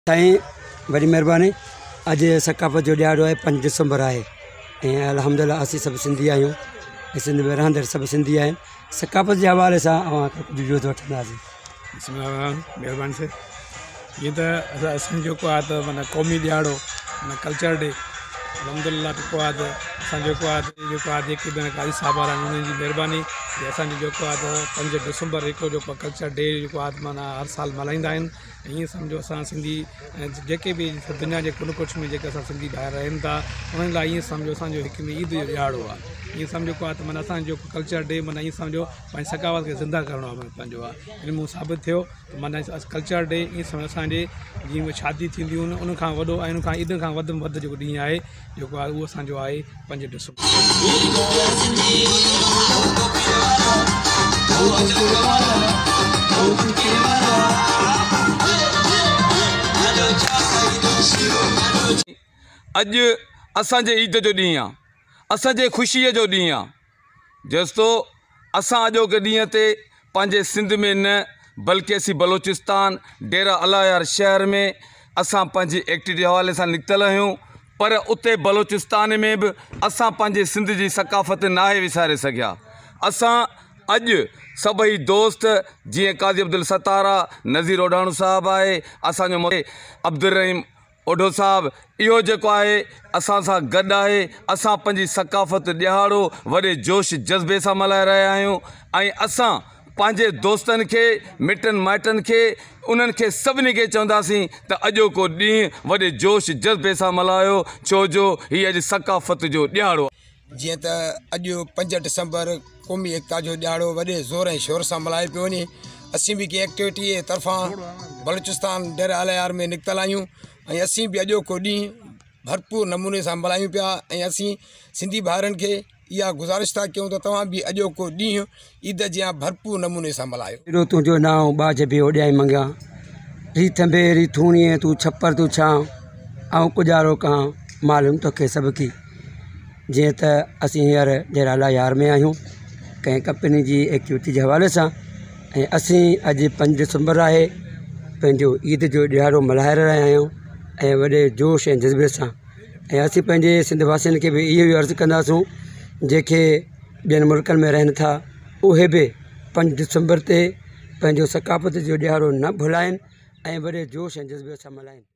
साईं वरी महिरबानी। अज सकाफ़त जो ॾियारो है, 5 दिसंबर है। अल्हम्दुलिल्लाह असीं सब सिंधी आहियूं, सिंध में रहंदड़ सब सिंधी आहिनि। सकाफ़त के हवाले से कुछ जोत वठंदासीं। महिरबानी से ये तो असो आहे माना क़ौमी ॾियारो माना कल्चर डे अल्हम्दुलिल्लाह जेको आहे जेके बि कारी साहब उन्हनि जी महिरबानी असांजो 5 दिसंबर हिकिड़ो जेको कल्चर डे जेको आहे माना हर साल मल्हाईंदा आहिनि। ईअं सम्झो असां सिंधी जेके भी दुनिया के कुन कुछ में जेके असां सिंधी ॿाहिरि रहनि था उन्हनि लाइ ईअं सम्झो असांजो हिकु ईद जो ॾियारो आहे। ईअं सम्झो को आहे माना असांजो कल्चर डे माना ईअं सम्झो पंहिंजी सकावत खे ज़िंदा करणो आहे पंहिंजो आहे। इन मूं साबित थियो त माना कल्चर डे ईअं सम्झो असांजे जीअं शादी थींदियूं आहिनि उन खां वॾो ऐं उन खां ईद खां वधि में वधि जेको ॾींहुं आहे जेको आहे उहो असांजो आहे 5 दिसंबर। अज असांजे ईद जो ॾींहुं आहे, असांजे ख़ुशीअ जो ॾींहुं आहे। जेस्तो असां अॼोके ॾींहं ते पंहिंजे सिंध में न बल्कि असीं बलोचिस्तान डेरा अलायार शहर में असां पंहिंजी एक्टिविटी हवाले सां निकितल आहियूं, पर उते बलोचिस्तान में भी असां पंहिंजे सिंध जी सकाफ़त नाहे विसारे सघिया। असां अॼु सभई दोस्त जीअं काज़ी अब्दुल सत्तार आहे, नज़ीर ओडाणू साहब आहे, असांजो अब्दुल रहीम ओढो साहब, इहो जेको आहे असां सां गॾु आहे। असां पंहिंजी सकाफ़त ॾियारो वॾे जोश जज़्बे सां मल्हाए रहिया आहियूं ऐं असां पंहिंजे दोस्तनि खे मिटनि माइटनि खे उन्हनि खे सभिनी खे चवंदासीं त अॼोको ॾींहुं वॾे जोश जज़्बे सां मल्हायो, छो जो हीअ अॼु सकाफ़त जो ॾियारो आहे। जीअं त अॼु 5 दिसंबर क़ौमी एकता जो ॾियारो वॾे ज़ोर ऐं शोर सां मल्हाए पियो वञे। असीं बि कंहिं एक्टिविटी जे तरफ़ां बलूचिस्तान डेरा अलायार में निकितल आहियूं ऐं असीं बि अॼोको ॾींहुं भरपूर नमूने सां मल्हायूं पिया ऐं असीं सिंधी भाउरनि खे इहा गुज़ारिश था कयूं त तव्हां बि अॼोको ॾींहुं ईद जियां भरपूर नमूने सां मल्हायो। तुंहिंजो नाव बाज बि ओॾाई मंगिया, रीत में रीथूणीअ तूं छपर तूं छां ऐं गुजारो कां मालूम तोखे सभु की। जीअं त असीं हींअर डेरा अलायार में आहियूं कंहिं कंपनी जी एक्टिविटी के हवाले सां ऐं असीं अॼु 5 दिसंबर आहे, पंहिंजो ईद जो ॾियारो मल्हाए रहिया आहियूं ऐं वॾे जोश ऐं जज़्बे सां। ऐं असीं पंहिंजे सिंध वासियुनि खे बि इहो ई अर्ज़ु कंदासूं जेके ॿियनि मुल्कनि में रहनि था उहे बि 5 दिसंबर ते पंहिंजो सकाफ़त जो ॾियारो न भुलाइनि ऐं वॾे जोश ऐं जज़्बे सां मल्हाइनि।